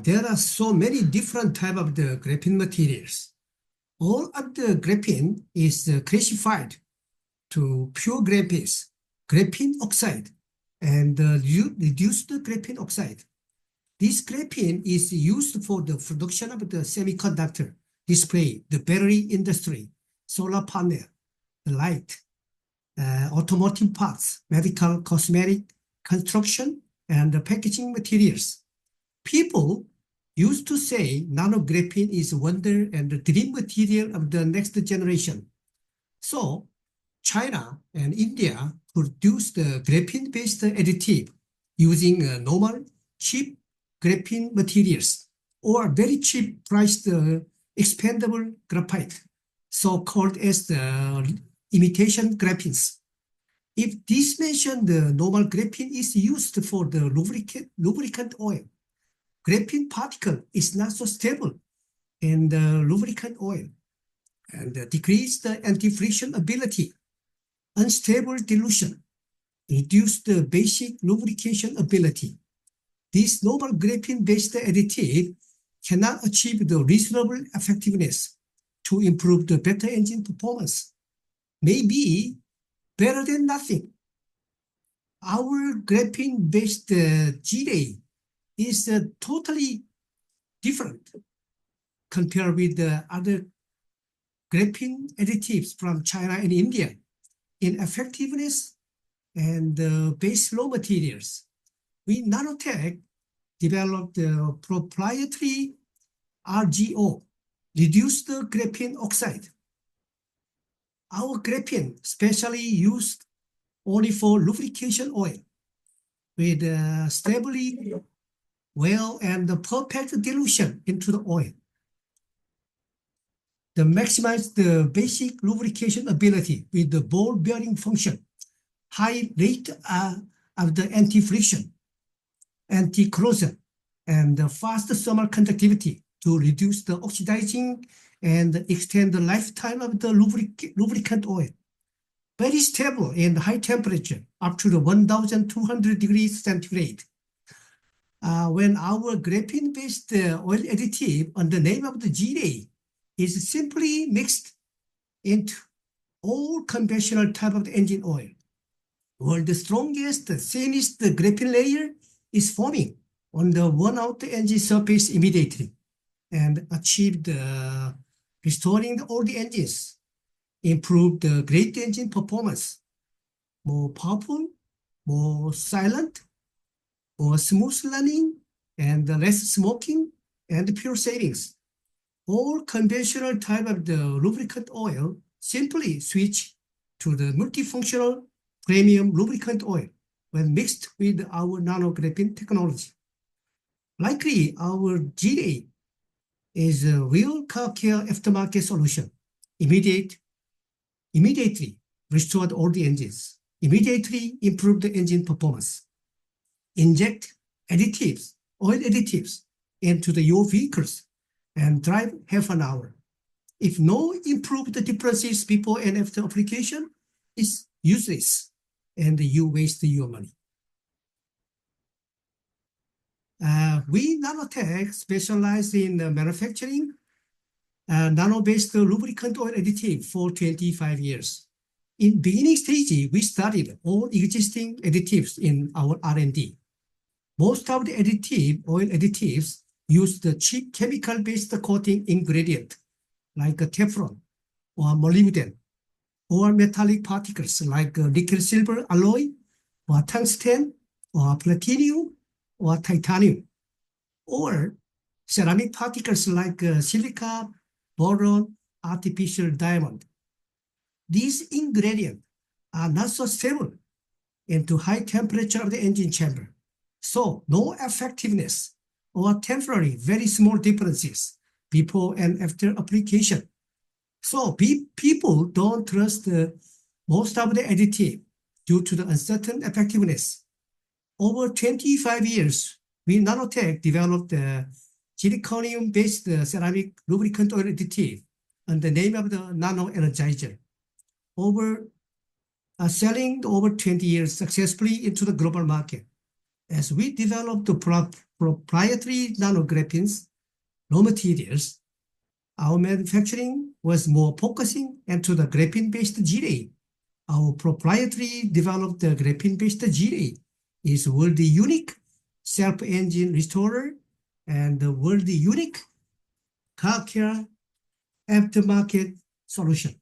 there are so many different types of the graphene materials. All of the graphene is classified to pure graphene oxide, and reduced graphene oxide. This graphene is used for the production of the semiconductor, display, the battery industry, solar panel, the light, automotive parts, medical, cosmetic, construction, and the packaging materials. People used to say nanographene is wonder and the dream material of the next generation. So China and India produced the graphene-based additive using normal, cheap graphene materials or very cheap priced expandable graphite, so-called as the imitation graphenes. If this mentioned the normal graphene is used for the lubricant oil, graphene particle is not so stable in the lubricant oil and decrease the anti-friction ability, unstable dilution, reduce the basic lubrication ability. This normal graphene-based additive cannot achieve the reasonable effectiveness to improve the better engine performance. Maybe better than nothing. Our graphene-based G-ray is totally different compared with the other graphene additives from China and India in effectiveness and base raw materials. We Nanotech developed the proprietary RGO, reduced graphene oxide. Our graphene specially used only for lubrication oil with stably well and the perfect dilution into the oil. To maximize the basic lubrication ability with the ball bearing function, high rate of the anti-friction, anti-corrosion, and the fast thermal conductivity to reduce the oxidizing and extend the lifetime of the lubricant oil. Very stable and high temperature up to the 1,200 degrees centigrade. When our graphene-based oil additive under the name of the G-ray is simply mixed into all conventional type of the engine oil, where the strongest, thinnest graphene layer is forming on the worn-out engine surface immediately and achieved restoring all the engines, improved the great engine performance, more powerful, more silent, more smooth running, and less smoking, and pure savings. All conventional type of the lubricant oil simply switch to the multifunctional premium lubricant oil when mixed with our nanographene technology. Likely, our G-ray is a real car care aftermarket solution. Immediately restored all the engines, immediately improved the engine performance. Inject additives, oil additives into your vehicles and drive half an hour. If no improved differences before and after application, it's useless and you waste your money. We Nanotech specialize in manufacturing nano-based lubricant oil additive for 25 years. In beginning stage, we studied all existing additives in our R&D. Most of the oil additives use the cheap chemical-based coating ingredient like Teflon or molybdenum, or metallic particles like nickel silver alloy or tungsten or platinum or titanium, or ceramic particles like silica, boron, artificial diamond. These ingredients are not so stable into high temperature of the engine chamber, so no effectiveness or temporary very small differences before and after application. So people don't trust most of the additive due to the uncertain effectiveness. Over 25 years, we Nanotech developed the zirconium-based ceramic lubricant oil additive under the name of the Nano Energizer. Selling over 20 years successfully into the global market. As we developed the proprietary nanographenes, raw materials, our manufacturing was more focusing into the graphene-based G-ray. Our proprietary developed graphene-based G-ray is world unique self-engine restorer and the world unique car care aftermarket solution.